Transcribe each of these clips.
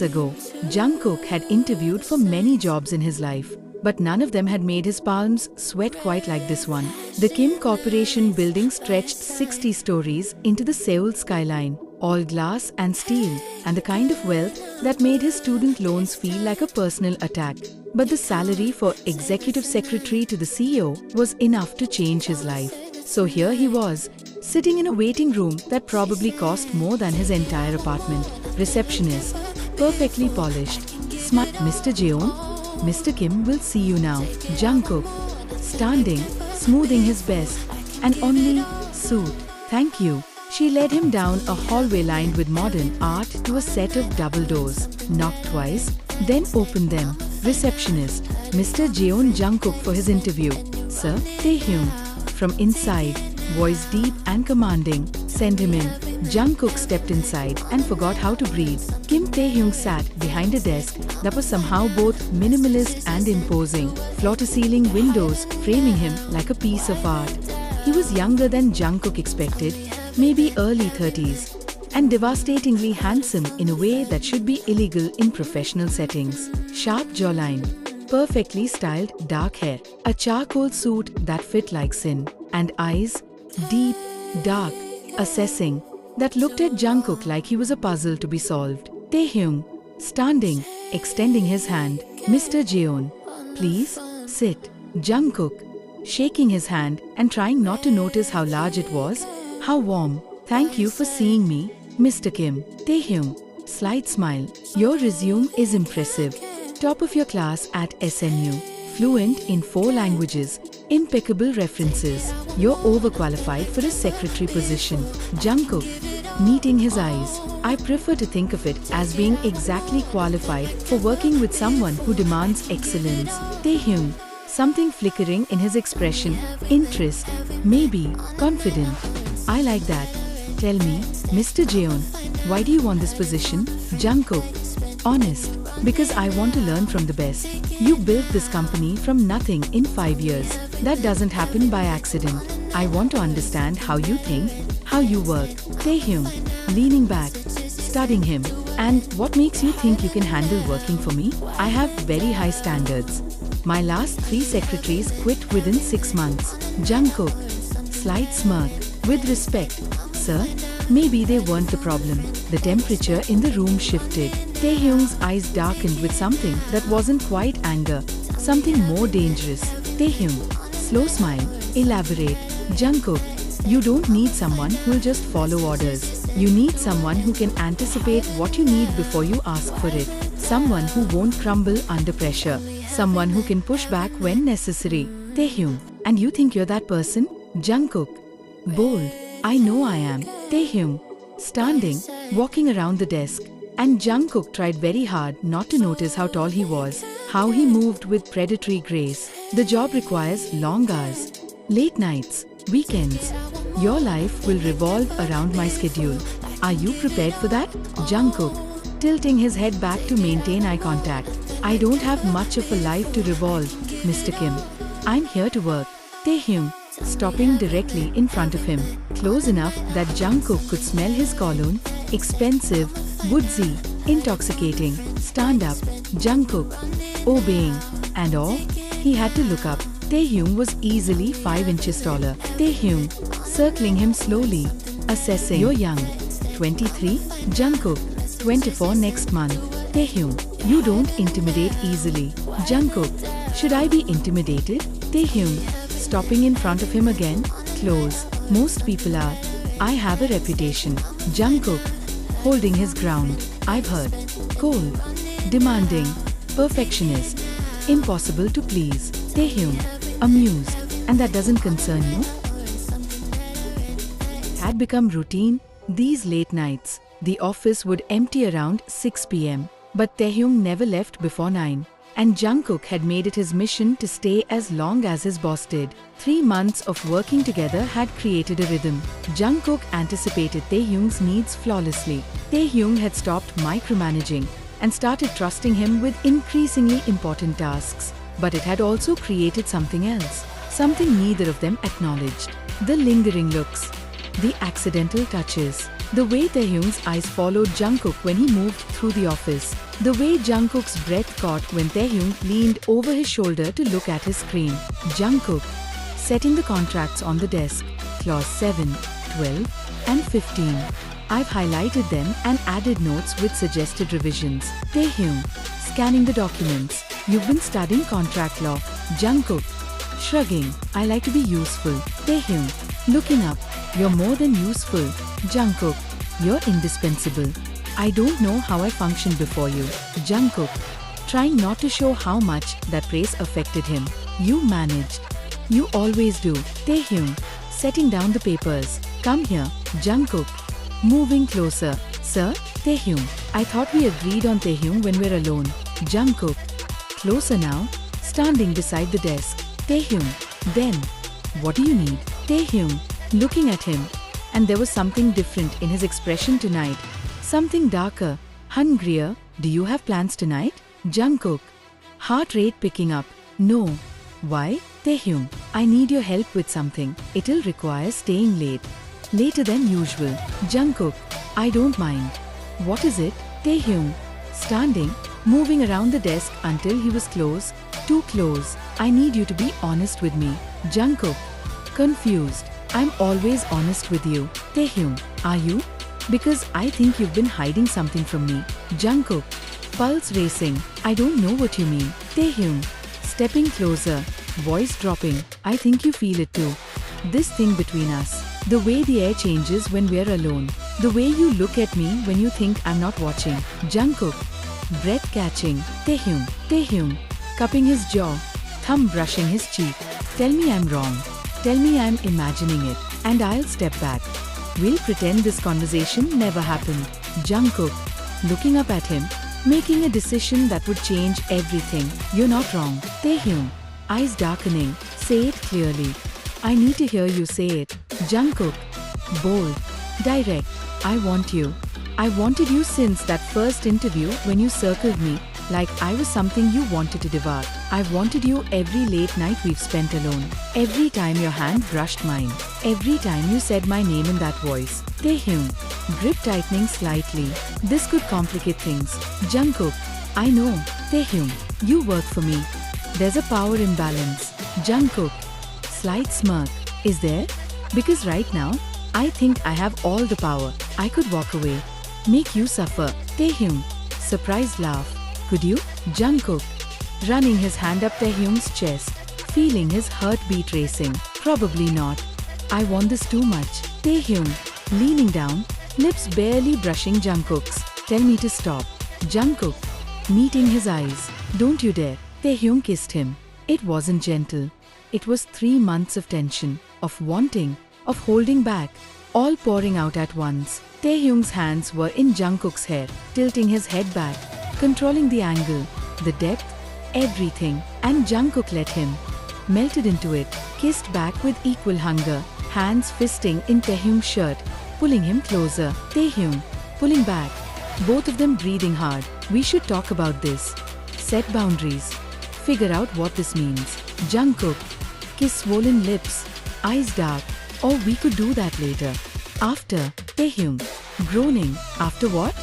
ago, Jungkook had interviewed for many jobs in his life, but none of them had made his palms sweat quite like this one. The Kim Corporation building stretched 60 stories into the Seoul skyline, all glass and steel, and the kind of wealth that made his student loans feel like a personal attack. But the salary for executive secretary to the CEO was enough to change his life. So here he was, sitting in a waiting room that probably cost more than his entire apartment. Receptionist, perfectly polished. Smile. Mr. Jeon? Mr. Kim will see you now. Jungkook, standing, smoothing his best, and only suit. Thank you. She led him down a hallway lined with modern art to a set of double doors. Knocked twice, then opened them. Receptionist, Mr. Jeon Jungkook for his interview. Sir, Taehyung. From inside, voice deep and commanding. Send him in. Jungkook stepped inside and forgot how to breathe. Kim Taehyung sat behind a desk that was somehow both minimalist and imposing. Floor-to-ceiling windows framing him like a piece of art. He was younger than Jungkook expected, maybe early 30s, and devastatingly handsome in a way that should be illegal in professional settings. Sharp jawline, perfectly styled dark hair, a charcoal suit that fit like sin, and eyes, deep, dark, assessing, that looked at Jungkook like he was a puzzle to be solved. Taehyung, standing, extending his hand. Mr. Jeon, please, sit. Jungkook, shaking his hand and trying not to notice how large it was, how warm. Thank you for seeing me, Mr. Kim. Taehyung, slight smile. Your resume is impressive. Top of your class at SNU. Fluent in 4 languages. Impeccable references. You're overqualified for a secretary position. Jungkook, meeting his eyes. I prefer to think of it as being exactly qualified for working with someone who demands excellence. Taehyung, something flickering in his expression. Interest, maybe, confident. I like that. Tell me, Mr. Jeon, why do you want this position? Jungkook, honest, because I want to learn from the best. You built this company from nothing in 5 years. That doesn't happen by accident. I want to understand how you think, how you work. Taehyung, leaning back, studying him. And what makes you think you can handle working for me? I have very high standards. My last 3 secretaries quit within 6 months. Jungkook, slight smirk. With respect, sir, maybe they weren't the problem. The temperature in the room shifted. Taehyung's eyes darkened with something that wasn't quite anger, something more dangerous. Taehyung, slow smile, elaborate. Jungkook, you don't need someone who will just follow orders. You need someone who can anticipate what you need before you ask for it. Someone who won't crumble under pressure. Someone who can push back when necessary. Taehyung, and you think you're that person? Jungkook, bold. I know I am. Taehyung, standing, walking around the desk. And Jungkook tried very hard not to notice how tall he was, how he moved with predatory grace. The job requires long hours, late nights, weekends. Your life will revolve around my schedule. Are you prepared for that? Jungkook, tilting his head back to maintain eye contact. I don't have much of a life to revolve, Mr. Kim. I'm here to work. Taehyung, stopping directly in front of him, close enough that Jungkook could smell his cologne, expensive, woodsy, intoxicating. Stand up, Jungkook, obeying, and he had to look up. Taehyung was easily 5 inches taller. Taehyung, circling him slowly, assessing. You're young. 23? Jungkook, 24 next month. Taehyung, you don't intimidate easily. Jungkook, should I be intimidated? Taehyung, stopping in front of him again, close. Most people are. I have a reputation. Jungkook, holding his ground. I've heard. Cold, demanding, perfectionist, impossible to please. Taehyung, amused. And that doesn't concern you? It had become routine. These late nights, the office would empty around 6 p.m. But Taehyung never left before 9. And Jungkook had made it his mission to stay as long as his boss did. 3 months of working together had created a rhythm. Jungkook anticipated Taehyung's needs flawlessly. Taehyung had stopped micromanaging and started trusting him with increasingly important tasks. But it had also created something else, something neither of them acknowledged. The lingering looks, the accidental touches, The way Taehyung's eyes followed Jungkook when he moved through the office. The way Jungkook's breath caught when Taehyung leaned over his shoulder to look at his screen. Jungkook. Setting the contracts on the desk. Clause 7, 12, and 15. I've highlighted them and added notes with suggested revisions. Taehyung. Scanning the documents. You've been studying contract law. Jungkook. Shrugging. I like to be useful. Taehyung. Looking up. You're more than useful. Jungkook. You're indispensable. I don't know how I functioned before you. Jungkook. Trying not to show how much that praise affected him. You managed. You always do. Taehyung. Setting down the papers. Come here. Jungkook. Moving closer. Sir? Taehyung. I thought we agreed on Taehyung when we're alone. Jungkook. Closer now. Standing beside the desk. Taehyung. Then. What do you need? Taehyung. Looking at him. And there was something different in his expression tonight. Something darker. Hungrier. Do you have plans tonight? Jungkook. Heart rate picking up. No. Why? Taehyung. I need your help with something. It'll require staying late. Later than usual. Jungkook. I don't mind. What is it? Taehyung. Standing, moving around the desk until he was close. Too close. I need you to be honest with me. Jungkook. Confused. I'm always honest with you. Taehyung. Are you? Because I think you've been hiding something from me. Jungkook. Pulse racing. I don't know what you mean. Taehyung. Stepping closer. Voice dropping. I think you feel it too. This thing between us. The way the air changes when we're alone. The way you look at me when you think I'm not watching. Jungkook. Breath catching. Taehyung. Taehyung. Cupping his jaw. Thumb brushing his cheek. Tell me I'm wrong. Tell me I'm imagining it. And I'll step back. We'll pretend this conversation never happened. Jungkook. Looking up at him. Making a decision that would change everything. You're not wrong. Taehyung. Eyes darkening. Say it clearly. I need to hear you say it. Jungkook. Bold. Direct. I want you. I wanted you since that first interview when you circled me like I was something you wanted to devour. I've wanted you every late night we've spent alone. Every time your hand brushed mine. Every time you said my name in that voice. Taehyung. Grip tightening slightly. This could complicate things. Jungkook. I know. Taehyung. You work for me. There's a power imbalance. Jungkook. Slight smirk. Is there? Because right now, I think I have all the power. I could walk away. Make you suffer. Taehyung. Surprised laugh. Could you? Jungkook. Running his hand up Taehyung's chest. Feeling his heartbeat racing. Probably not. I want this too much. Taehyung. Leaning down. Lips barely brushing Jungkook's. Tell me to stop. Jungkook. Meeting his eyes. Don't you dare. Taehyung kissed him. It wasn't gentle. It was 3 months of tension, of wanting, of holding back, all pouring out at once. Taehyung's hands were in Jungkook's hair, tilting his head back, controlling the angle, the depth, everything, and Jungkook let him. Melted into it, kissed back with equal hunger, hands fisting in Taehyung's shirt, pulling him closer. Taehyung, pulling back. Both of them breathing hard. We should talk about this. Set boundaries. Figure out what this means. Jungkook. Kiss swollen lips. Eyes dark. Or we could do that later. After. Taehyung. Groaning. After what?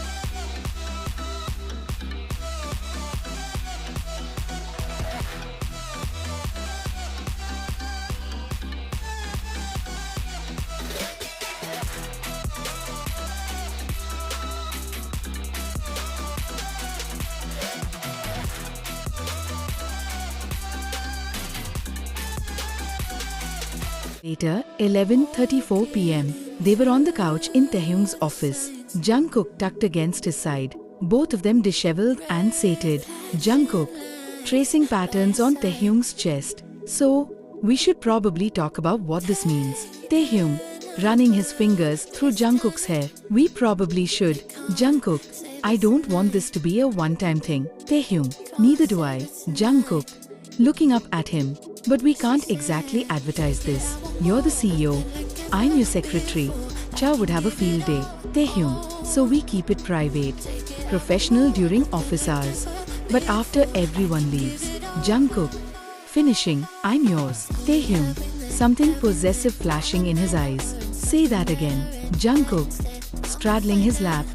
Later, 11:34 p.m. They were on the couch in Taehyung's office. Jungkook tucked against his side. Both of them disheveled and sated. Jungkook. Tracing patterns on Taehyung's chest. So, we should probably talk about what this means. Taehyung. Running his fingers through Jungkook's hair. We probably should. Jungkook. I don't want this to be a one-time thing. Taehyung. Neither do I. Jungkook. Looking up at him. But we can't exactly advertise this. You're the CEO. I'm your secretary. Cha would have a field day. Taehyung. So we keep it private. Professional during office hours. But after everyone leaves. Jungkook. Finishing. I'm yours. Taehyung. Something possessive flashing in his eyes. Say that again. Jungkook. straddling his lap.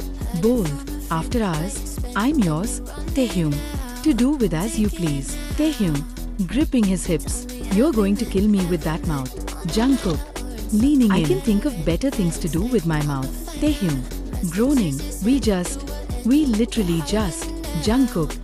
Bold. After hours. I'm yours, Taehyung. To do with as you please. Taehyung. Gripping his hips. You're going to kill me with that mouth. Jungkook. Leaning in. I can think of better things to do with my mouth. Taehyung. Groaning. We literally just. Jungkook.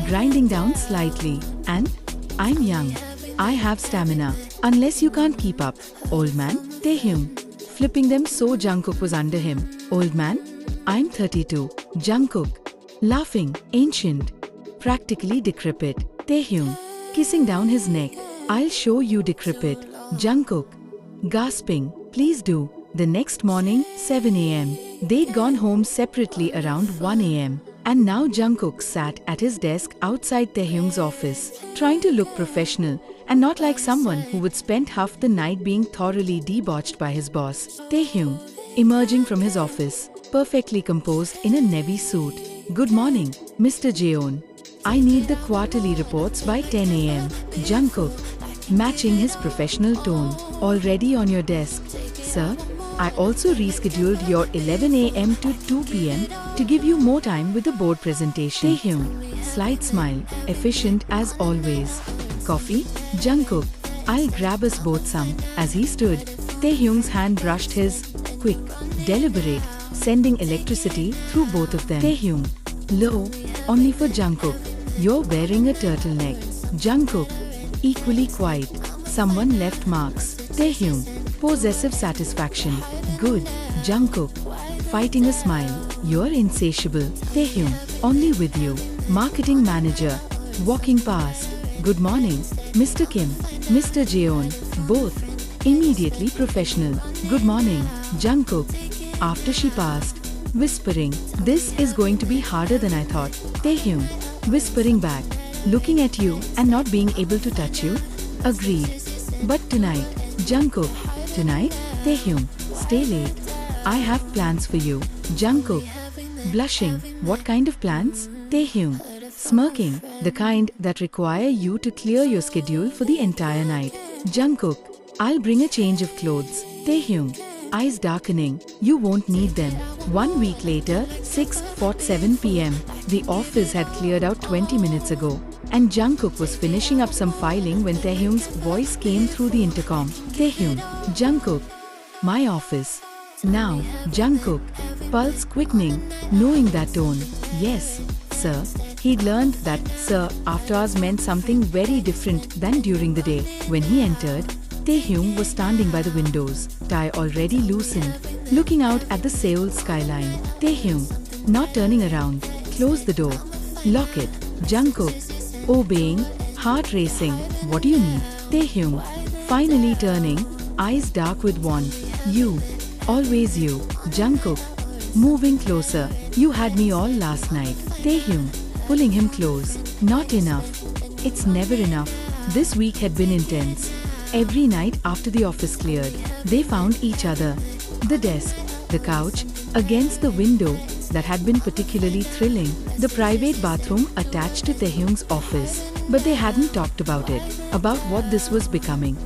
Grinding down slightly. And? I'm young. I have stamina. Unless you can't keep up. Old man. Taehyung. Flipping them so Jungkook was under him. Old man? I'm 32. Jungkook. Laughing. Ancient. Practically decrepit. Taehyung. Kissing down his neck. I'll show you decrepit. Jungkook. Gasping. Please do. The next morning, 7 a.m. They'd gone home separately around 1 a.m. And now Jungkook sat at his desk outside Taehyung's office, trying to look professional and not like someone who would spend half the night being thoroughly debauched by his boss. Taehyung, emerging from his office, perfectly composed in a navy suit. Good morning, Mr. Jeon. I need the quarterly reports by 10 a.m. Jungkook, matching his professional tone. Already on your desk. Sir, I also rescheduled your 11 a.m. to 2 p.m. to give you more time with the board presentation. Taehyung, slight smile, efficient as always. Coffee? Jungkook, I'll grab us both some. As he stood, Taehyung's hand brushed his, quick, deliberate, sending electricity through both of them. Taehyung, low, only for Jungkook. You're wearing a turtleneck. Jungkook, equally quiet. Someone left marks. Taehyung, possessive satisfaction. Good. Jungkook, fighting a smile. You're insatiable. Taehyung, only with you. Marketing manager, walking past. Good morning, Mr. Kim, Mr. Jeon, both. Immediately professional. Good morning, Jungkook. After she passed, whispering, this is going to be harder than I thought. Taehyung, whispering back, looking at you and not being able to touch you. Agreed. But tonight, Jungkook. Tonight, Taehyung, stay late. I have plans for you. Jungkook, blushing. What kind of plans? Taehyung, smirking. The kind that require you to clear your schedule for the entire night. Jungkook, I'll bring a change of clothes. Taehyung, eyes darkening. You won't need them. 1 week later, 6:47 p.m. The office had cleared out 20 minutes ago, and Jungkook was finishing up some filing when Taehyung's voice came through the intercom. Taehyung, Jungkook, my office. Now, Jungkook, pulse quickening, knowing that tone. Yes, sir. He'd learned that sir after hours meant something very different than during the day. When he entered, Taehyung was standing by the windows, tie already loosened, looking out at the Seoul skyline. Taehyung, not turning around, close the door. Lock it. Jungkook, obeying, heart racing. What do you need? Taehyung, finally turning, eyes dark with want. You. Always you. Jungkook, moving closer. You had me all last night. Taehyung, pulling him close. Not enough. It's never enough. This week had been intense. Every night after the office cleared, they found each other. The desk, the couch, against the window. That had been particularly thrilling. The private bathroom attached to Taehyung's office. But they hadn't talked about it, about what this was becoming.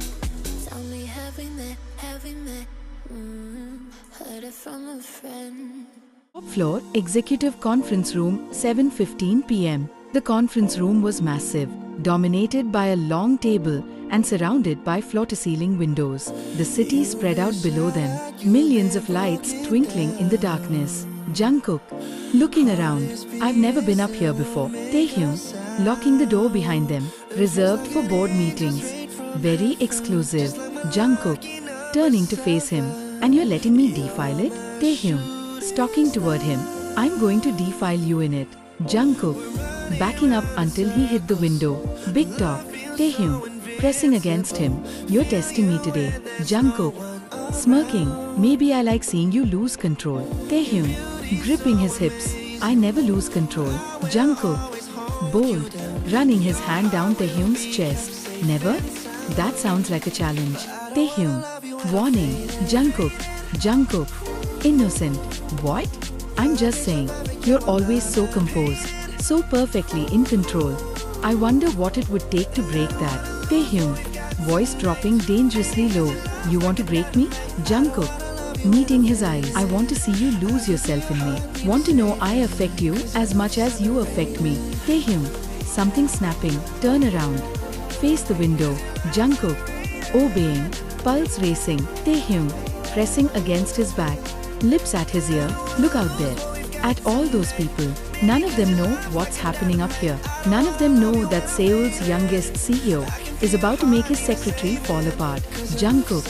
Top floor, executive conference room, 7:15 p.m. The conference room was massive, dominated by a long table and surrounded by floor-to-ceiling windows. The city spread out below them, millions of lights twinkling in the darkness. Jungkook, looking around. I've never been up here before. Taehyung, locking the door behind them, reserved for board meetings. Very exclusive. Jungkook, turning to face him. And you're letting me defile it? Taehyung, stalking toward him. I'm going to defile you in it. Jungkook, backing up until he hit the window. Big talk. Taehyung, pressing against him. You're testing me today. Jungkook, smirking. Maybe I like seeing you lose control. Taehyung, gripping his hips. I never lose control. Jungkook, bold, running his hand down Taehyung's chest. Never? That sounds like a challenge. Taehyung, warning. Jungkook, innocent. What? I'm just saying. You're always so composed, so perfectly in control. I wonder what it would take to break that. Taehyung, voice dropping dangerously low. You want to break me? Jungkook, meeting his eyes. I want to see you lose yourself in me. Want to know I affect you as much as you affect me. Taehyung, something snapping, turn around. Face the window. Jungkook, obeying, pulse racing. Taehyung, pressing against his back, lips at his ear, look out there. At all those people, none of them know what's happening up here. None of them know that Seoul's youngest CEO is about to make his secretary fall apart. Jungkook,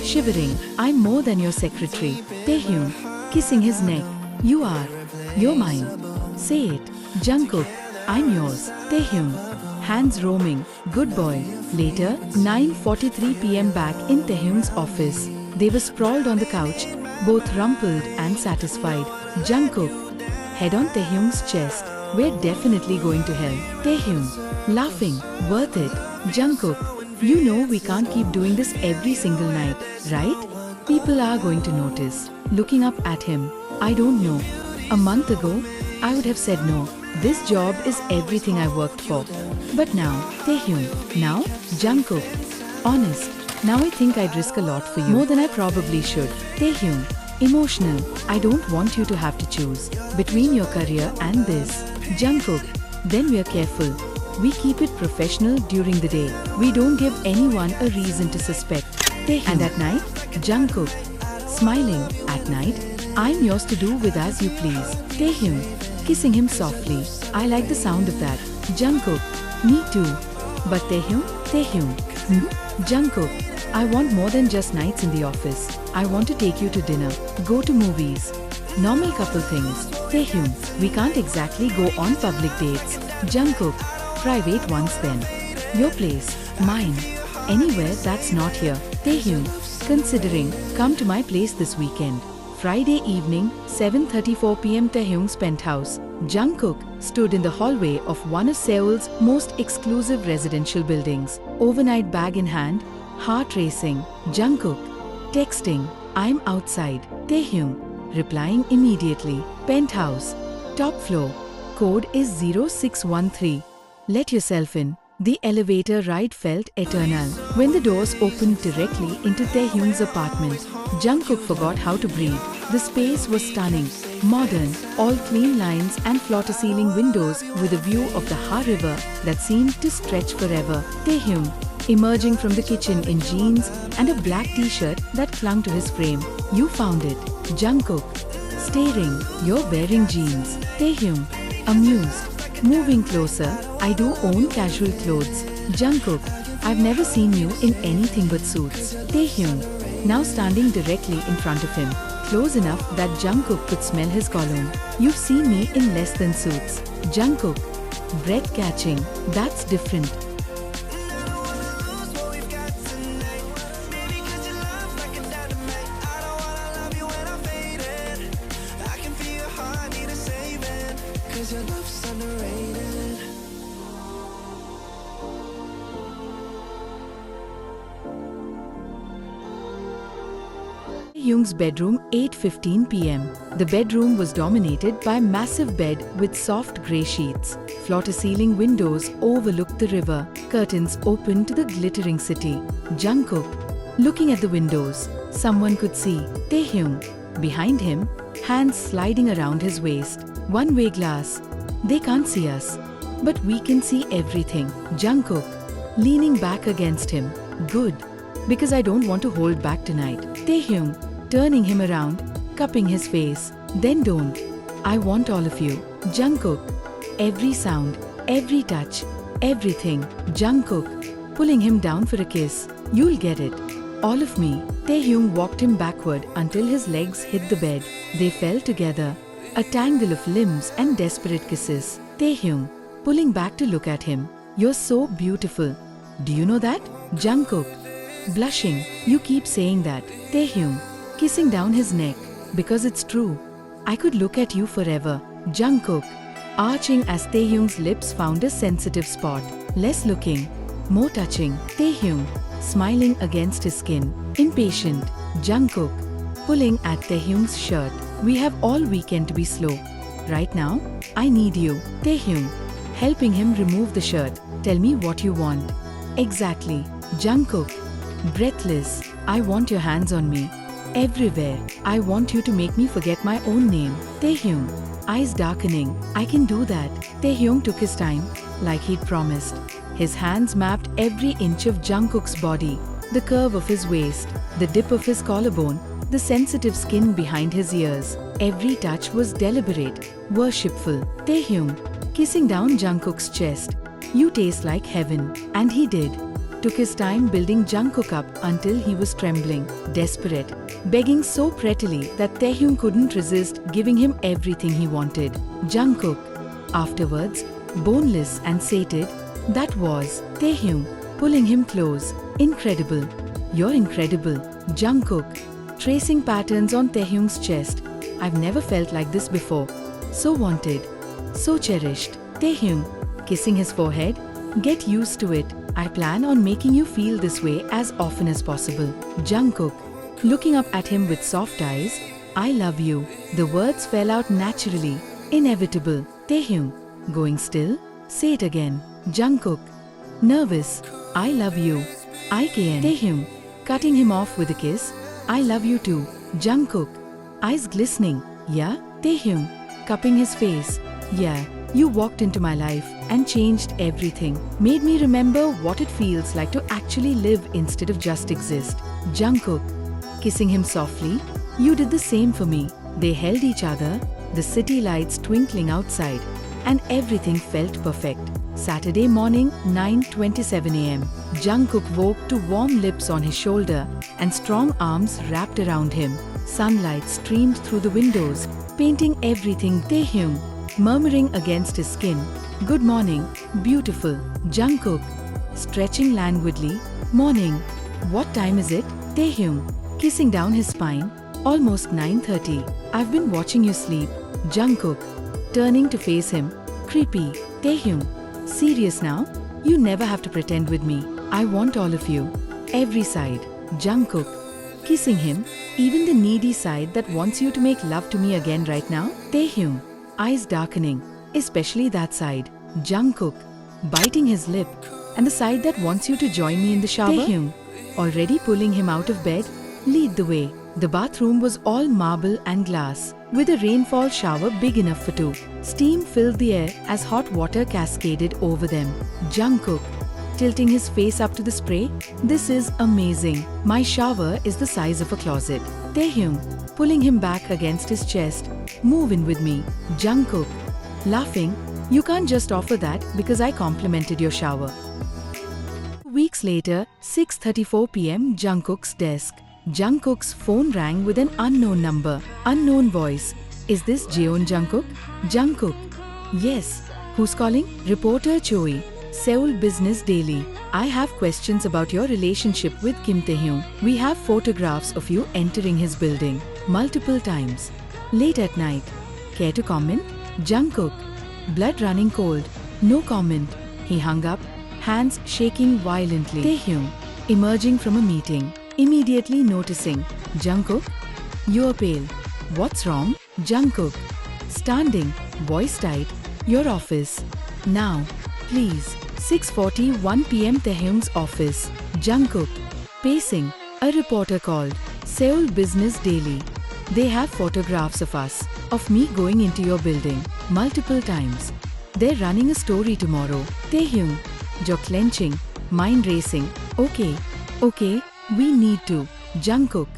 shivering, I'm more than your secretary. Taehyung, kissing his neck, you are. You're mine. Say it. Jungkook, I'm yours. Taehyung, hands roaming, good boy. Later, 9:43 p.m. back in Taehyung's office. They were sprawled on the couch, both rumpled and satisfied. Jungkook, head on Taehyung's chest. We're definitely going to hell. Taehyung, laughing, worth it. Jungkook, you know we can't keep doing this every single night, right? People are going to notice. Looking up at him, I don't know. A month ago, I would have said no. This job is everything I worked for. But now, Taehyung, now, Jungkook. Honest, now I think I'd risk a lot for you. More than I probably should. Taehyung, emotional, I don't want you to have to choose between your career and this. Jungkook, then we're careful. We keep it professional during the day. We don't give anyone a reason to suspect. Taehyung. And at night, Jungkook, smiling, at night, I'm yours to do with as you please. Taehyung, kissing him softly. I like the sound of that. Jungkook, me too. But Taehyung, Jungkook, I want more than just nights in the office. I want to take you to dinner, go to movies. Normal couple things. Taehyung, we can't exactly go on public dates. Jungkook, private ones then. Your place, mine. Anywhere that's not here. Taehyung, considering, come to my place this weekend. Friday evening, 7:34 p.m. Taehyung's penthouse. Jungkook stood in the hallway of one of Seoul's most exclusive residential buildings. Overnight bag in hand, heart racing. Jungkook, texting, I'm outside. Taehyung, replying immediately. Penthouse, top floor. Code is 0613. Let yourself in. The elevator ride felt eternal. When the doors opened directly into Taehyung's apartment, Jungkook forgot how to breathe. The space was stunning, modern, all clean lines and floor-to-ceiling windows with a view of the Ha River that seemed to stretch forever. Taehyung, emerging from the kitchen in jeans and a black t-shirt that clung to his frame. You found it. Jungkook, staring, you're wearing jeans. Taehyung, amused. Moving closer, I do own casual clothes. Jungkook, I've never seen you in anything but suits. Taehyung, now standing directly in front of him, close enough that Jungkook could smell his cologne. You've seen me in less than suits. Jungkook, breath-catching, that's different. Taehyung's bedroom, 8:15 p.m. The bedroom was dominated by a massive bed with soft grey sheets. Floor-to-ceiling windows overlooked the river, curtains open to the glittering city. Jungkook, looking at the windows, someone could see. Taehyung, behind him, hands sliding around his waist. One-way glass. They can't see us, but we can see everything. Jungkook, leaning back against him. Good, because I don't want to hold back tonight. Taehyung, turning him around, cupping his face. Then don't. I want all of you. Jungkook, every sound, every touch, everything. Jungkook, pulling him down for a kiss. You'll get it. All of me. Taehyung walked him backward until his legs hit the bed. They fell together, a tangle of limbs and desperate kisses. Taehyung, pulling back to look at him. You're so beautiful. Do you know that? Jungkook, blushing. You keep saying that. Taehyung, kissing down his neck. Because it's true. I could look at you forever. Jungkook, arching as Taehyung's lips found a sensitive spot. Less looking, more touching. Taehyung, smiling against his skin. Impatient. Jungkook, pulling at Taehyung's shirt. We have all weekend to be slow. Right now, I need you. Taehyung, helping him remove the shirt. Tell me what you want. Exactly. Jungkook, breathless. I want your hands on me. Everywhere. I want you to make me forget my own name. Taehyung. Eyes darkening. I can do that. Taehyung took his time, like he'd promised. His hands mapped every inch of Jungkook's body. The curve of his waist, the dip of his collarbone, the sensitive skin behind his ears. Every touch was deliberate, worshipful. Taehyung, kissing down Jungkook's chest. You taste like heaven. And he did. Took his time building Jungkook up until he was trembling, desperate, begging so prettily that Taehyung couldn't resist giving him everything he wanted. Jungkook. Afterwards, boneless and sated, that was Taehyung, pulling him close. Incredible. You're incredible. Jungkook, tracing patterns on Taehyung's chest. I've never felt like this before. So wanted. So cherished. Taehyung, kissing his forehead. Get used to it. I plan on making you feel this way as often as possible. Jungkook, looking up at him with soft eyes. I love you. The words fell out naturally. Inevitable. Taehyung, going still. Say it again. Jungkook, nervous. I love you. IKN. Taehyung, cutting him off with a kiss. I love you too. Jungkook, eyes glistening. Yeah? Taehyung, cupping his face. Yeah. You walked into my life and changed everything. Made me remember what it feels like to actually live instead of just exist. Jungkook, kissing him softly. You did the same for me. They held each other, the city lights twinkling outside, and everything felt perfect. Saturday morning, 9:27 a.m. Jungkook woke to warm lips on his shoulder and strong arms wrapped around him. Sunlight streamed through the windows, painting everything. Taehyung, murmuring against his skin. Good morning, beautiful. Jungkook, stretching languidly. Morning. What time is it? Taehyung, kissing down his spine. Almost 9:30. I've been watching you sleep. Jungkook, turning to face him. Creepy. Taehyung, serious now? You never have to pretend with me. I want all of you. Every side. Jungkook, kissing him. Even the needy side that wants you to make love to me again right now? Taehyung, eyes darkening, especially that side. Jungkook, biting his lip. And the side that wants you to join me in the shower? Taehyung, already pulling him out of bed. Lead the way. The bathroom was all marble and glass, with a rainfall shower big enough for two. Steam filled the air as hot water cascaded over them. Jungkook, tilting his face up to the spray. This is amazing. My shower is the size of a closet. Taehyung, pulling him back against his chest. Move in with me. Jungkook, laughing. You can't just offer that because I complimented your shower. Weeks later, 6:34 p.m. Jungkook's desk. Jungkook's phone rang with an unknown number. Unknown voice. Is this Jeon Jungkook? Jungkook. Yes. Who's calling? Reporter Choi. Seoul Business Daily. I have questions about your relationship with Kim Taehyung. We have photographs of you entering his building multiple times. Late at night. Care to comment? Jungkook, blood running cold. No comment. He hung up, hands shaking violently. Taehyung, emerging from a meeting, immediately noticing. Jungkook, you're pale. What's wrong? Jungkook, standing, voice tight. Your office. Now, please. 6:41 p.m. Taehyung's office. Jungkook, pacing. A reporter called. Seoul Business Daily. They have photographs of us, of me going into your building, multiple times. They're running a story tomorrow. Taehyung, jaw clenching, mind racing. Okay, we need to. Jungkook,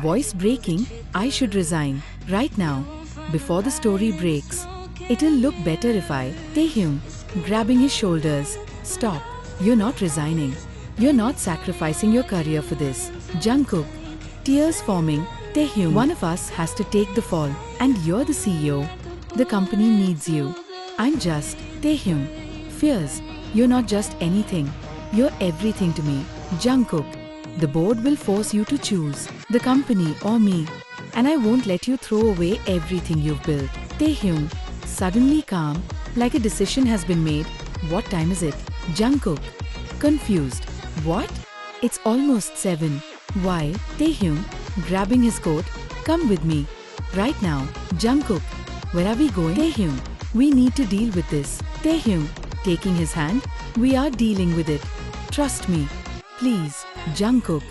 voice breaking. I should resign, right now, before the story breaks. It'll look better if I. Taehyung, grabbing his shoulders. Stop. You're not resigning. You're not sacrificing your career for this. Jungkook, tears forming. Taehyung, one of us has to take the fall, and you're the CEO. The company needs you. I'm just. Taehyung, fears. You're not just anything. You're everything to me. Jungkook, the board will force you to choose the company or me, and I won't let you throw away everything you've built. Taehyung, suddenly calm, like a decision has been made. What time is it? Jungkook, confused. What? It's almost 7. Why? Taehyung, grabbing his coat. Come with me. Right now. Jungkook, where are we going? Taehyung, we need to deal with this. Taehyung, taking his hand. We are dealing with it. Trust me. Please. Jungkook,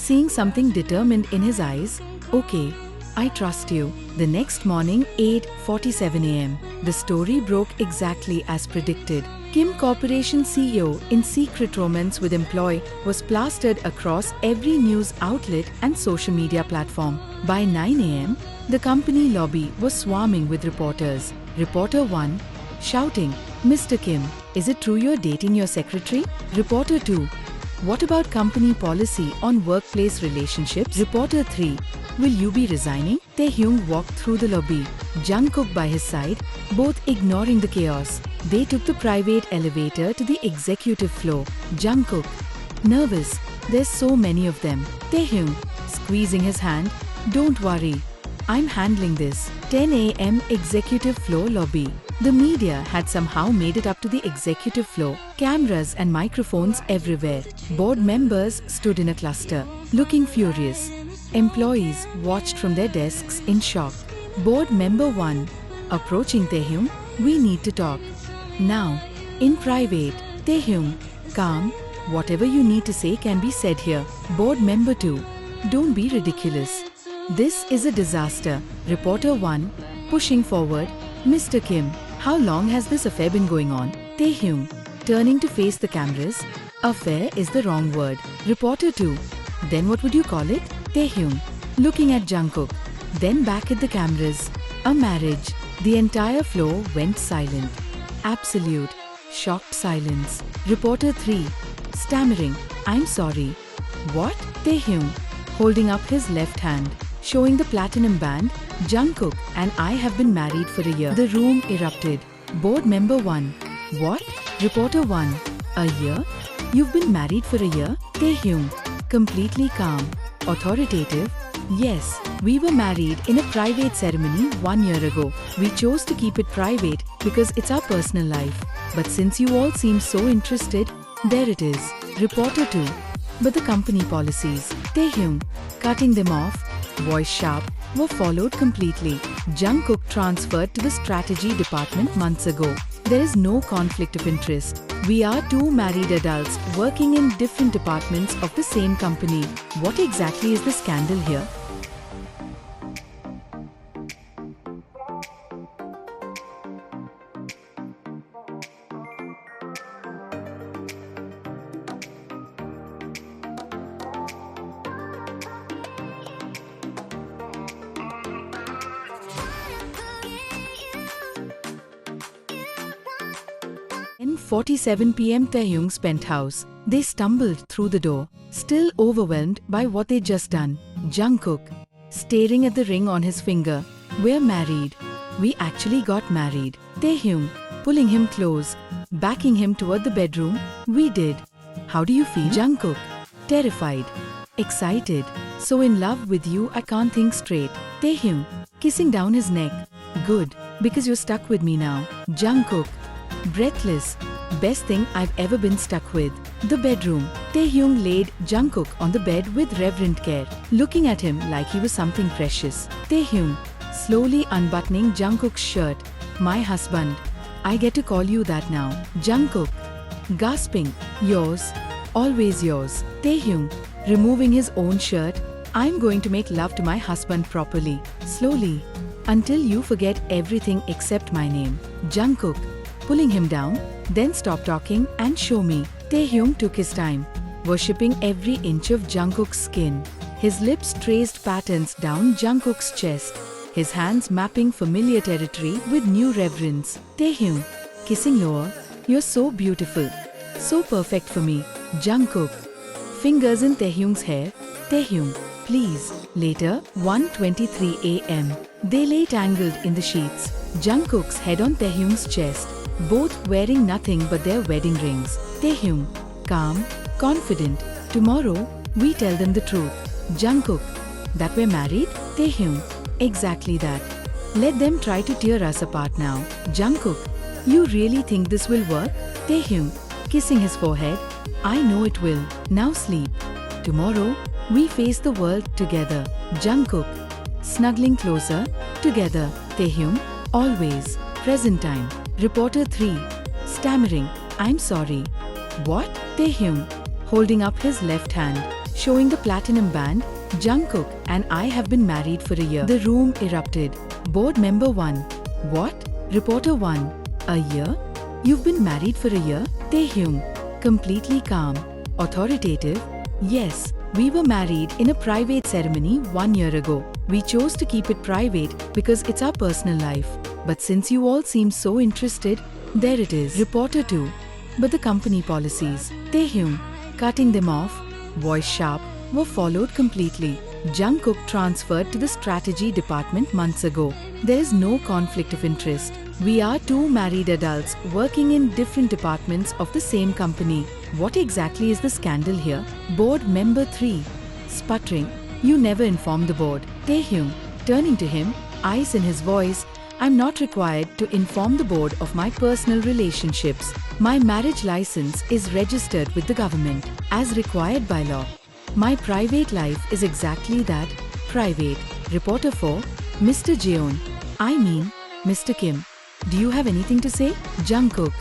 seeing something determined in his eyes. Okay, I trust you. The next morning, 8:47 a.m., the story broke exactly as predicted. Kim Corporation CEO in secret romance with employee was plastered across every news outlet and social media platform. By 9 a.m., the company lobby was swarming with reporters. Reporter 1 shouting, "Mr. Kim, is it true you're dating your secretary?" Reporter 2, "What about company policy on workplace relationships?" Reporter 3, "Will you be resigning?" Taehyung walked through the lobby, Jungkook by his side, both ignoring the chaos. They took the private elevator to the executive floor. Jungkook, nervous, there's so many of them. Taehyung, squeezing his hand, "Don't worry, I'm handling this." 10 a.m. executive floor lobby. The media had somehow made it up to the executive floor. Cameras and microphones everywhere. Board members stood in a cluster, looking furious. Employees watched from their desks in shock. Board member 1, approaching Taehyung, "We need to talk. Now, in private." Taehyung, calm, "Whatever you need to say can be said here." Board member 2, "Don't be ridiculous. This is a disaster." Reporter 1, pushing forward, "Mr. Kim, how long has this affair been going on?" Taehyung, turning to face the cameras, "Affair is the wrong word." Reporter 2, "Then what would you call it?" Taehyung, looking at Jungkook, then back at the cameras, "A marriage." The entire floor went silent. Absolute, shocked silence. Reporter 3, stammering, "I'm sorry." "What?" Taehyung, holding up his left hand, showing the platinum band, "Jungkook and I have been married for a year." The room erupted. Board member 1, "What?" Reporter 1, "A year? You've been married for a year?" Taehyung, completely calm, authoritative, "Yes, we were married in a private ceremony 1 year ago. We chose to keep it private because it's our personal life. But since you all seem so interested, there it is." Reporter 2, "But the company policies," Taehyung, cutting them off, voice sharp, "were followed completely. Jungkook transferred to the strategy department months ago. There is no conflict of interest. We are two married adults working in different departments of the same company. What exactly is the scandal here?" At 47 p.m. Taehyung's penthouse. They stumbled through the door, still overwhelmed by what they'd just done. Jungkook, staring at the ring on his finger, "We're married. We actually got married." Taehyung, pulling him close, backing him toward the bedroom, "We did. How do you feel?" Jungkook, terrified, excited, "So in love with you I can't think straight." Taehyung, kissing down his neck, "Good, because you're stuck with me now." Jungkook, breathless, "Best thing I've ever been stuck with." The bedroom. Taehyung laid Jungkook on the bed with reverent care, looking at him like he was something precious. Taehyung, slowly unbuttoning Jungkook's shirt, "My husband. I get to call you that now." Jungkook, gasping, "Yours, always yours." Taehyung, removing his own shirt, "I'm going to make love to my husband properly, slowly, until you forget everything except my name." Jungkook, pulling him down, "Then stop talking and show me." Taehyung took his time, worshipping every inch of Jungkook's skin. His lips traced patterns down Jungkook's chest, his hands mapping familiar territory with new reverence. Taehyung, kissing lower, "You're so beautiful, so perfect for me." Jungkook, fingers in Taehyung's hair, "Taehyung, please." Later, 1:23 a.m. They lay tangled in the sheets, Jungkook's head on Taehyung's chest, both wearing nothing but their wedding rings. Taehyung, calm, confident, "Tomorrow, we tell them the truth." Jungkook, "That we're married?" Taehyung, "Exactly that. Let them try to tear us apart now." Jungkook, "You really think this will work?" Taehyung, kissing his forehead, "I know it will. Now sleep. Tomorrow, we face the world together." Jungkook, snuggling closer, "Together." Taehyung, "Always. Present time." Reporter 3, stammering, "I'm sorry." "What?" Taehyung, holding up his left hand, showing the platinum band, Jungkook and I have been married for a year. The room erupted. Board member 1. What? Reporter 1. A year? You've been married for a year? Taehyung. Completely calm. Authoritative. Yes, we were married in a private ceremony 1 year ago. We chose to keep it private because it's our personal life. But since you all seem so interested, there it is. Reporter 2. But the company policies. Taehyung. Cutting them off, voice sharp, were followed completely. Jungkook transferred to the strategy department months ago. There is no conflict of interest. We are two married adults working in different departments of the same company. What exactly is the scandal here? Board member 3. Sputtering. You never informed the board. Taehyung. Turning to him, ice in his voice. I'm not required to inform the board of my personal relationships. My marriage license is registered with the government, as required by law. My private life is exactly that, private. Reporter 4. Mr. Jeon. I mean, Mr. Kim. Do you have anything to say? Jungkook.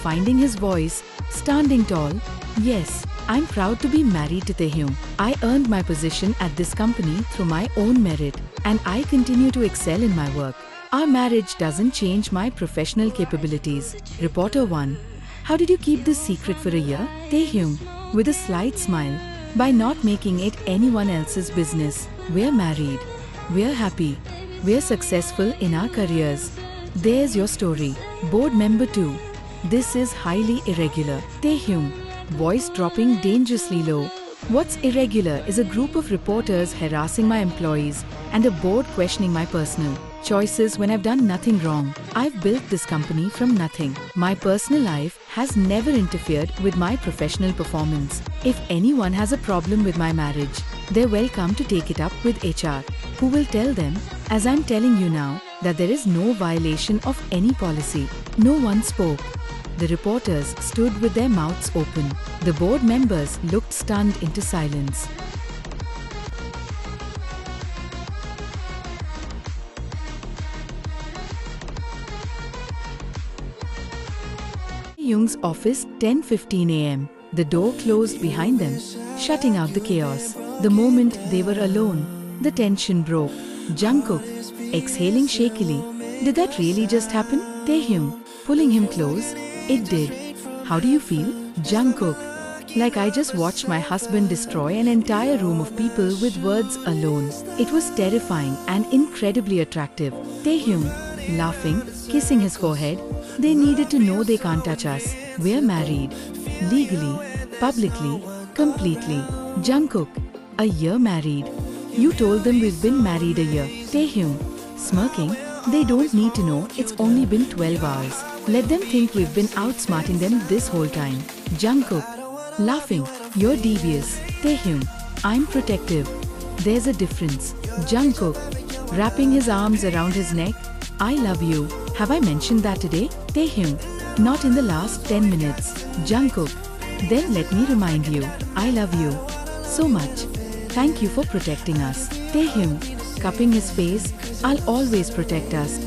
Finding his voice, standing tall. Yes, I'm proud to be married to Taehyung. I earned my position at this company through my own merit, and I continue to excel in my work. Our marriage doesn't change my professional capabilities. Reporter 1. How did you keep this secret for a year? Taehyung. With a slight smile. By not making it anyone else's business. We're married. We're happy. We're successful in our careers. There's your story. Board member 2. This is highly irregular. Taehyung. Voice dropping dangerously low. What's irregular is a group of reporters harassing my employees and a board questioning my personal choices when I've done nothing wrong. I've built this company from nothing. My personal life has never interfered with my professional performance. If anyone has a problem with my marriage, they're welcome to take it up with HR, who will tell them, as I'm telling you now, that there is no violation of any policy. No one spoke. The reporters stood with their mouths open. The board members looked stunned into silence. Taehyung's office, 10:15 a.m. The door closed behind them, shutting out the chaos. The moment they were alone, the tension broke. Jungkook, exhaling shakily. Did that really just happen? Taehyung, pulling him close. It did. How do you feel? Jungkook. Like I just watched my husband destroy an entire room of people with words alone. It was terrifying and incredibly attractive. Taehyung, laughing, kissing his forehead. They needed to know they can't touch us. We're married. Legally, publicly, completely. Jungkook, a year married. You told them we've been married a year. Taehyung, smirking. They don't need to know it's only been 12 hours. Let them think we've been outsmarting them this whole time. Jungkook, laughing. You're devious. Taehyung, I'm protective. There's a difference. Jungkook, wrapping his arms around his neck. I love you. Have I mentioned that today? Taehyung, not in the last 10 minutes. Jungkook, then let me remind you. I love you so much. Thank you for protecting us. Taehyung, cupping his face. I'll always protect us.